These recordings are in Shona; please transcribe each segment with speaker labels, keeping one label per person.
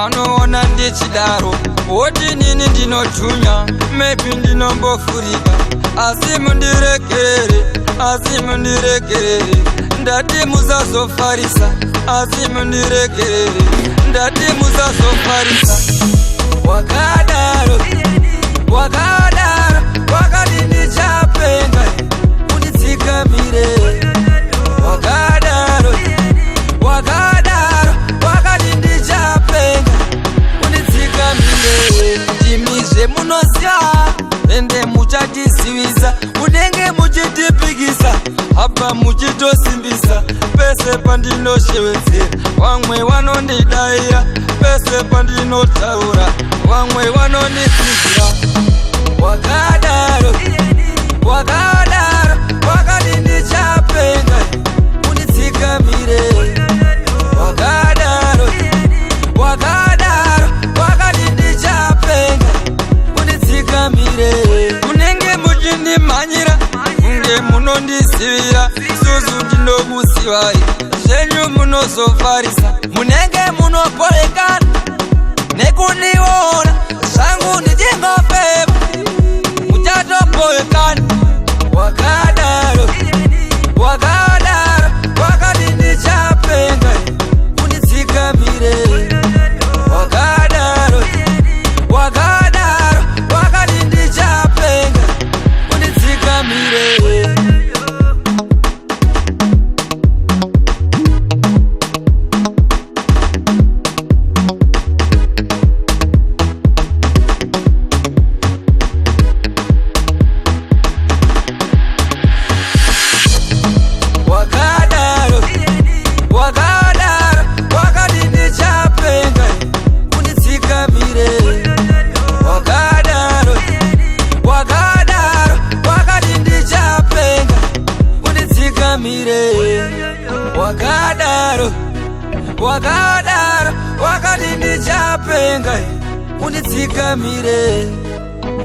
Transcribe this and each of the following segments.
Speaker 1: vanoona ndichidaro woti nini ndinotunya, maybe ndinombofurika. Asi mundiregerere, ndati musazofarisa. Asi mundiregerere, ndati musazofarisa. Wakadaro wakati ndichapenga unditsikamire. Wakadaro wakati ndichapenga unditsikamire. Ndimizve munoziva ende muchatisiwisa, munenge muchitipikisa apa muchitosimbisa. Pese pandinoshevedzera vamwe vanondidaira, pese pandinotaura vamwe vanonditsigira. Wakadaro wakati ndichapenga unditsikamire. Wakadaro wakati ndichapenga unditsikamire. Munenge muchindimhanyira kunge munondisivira, susu ndinokusivai zvenyu munozofarisa. Munenge munoporekana nekundiona zvangu ndichingopepa muchatoporekana. Wakadaro wakati ndichapenga unditsikamire. Wakadaro wakati ndichapenga unditsikamire. Wakadaro wakati ndichapenga unditsikamire.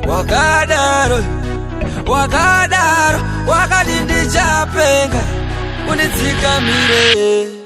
Speaker 1: Wakadaro wakati ndichapenga unditsikamire.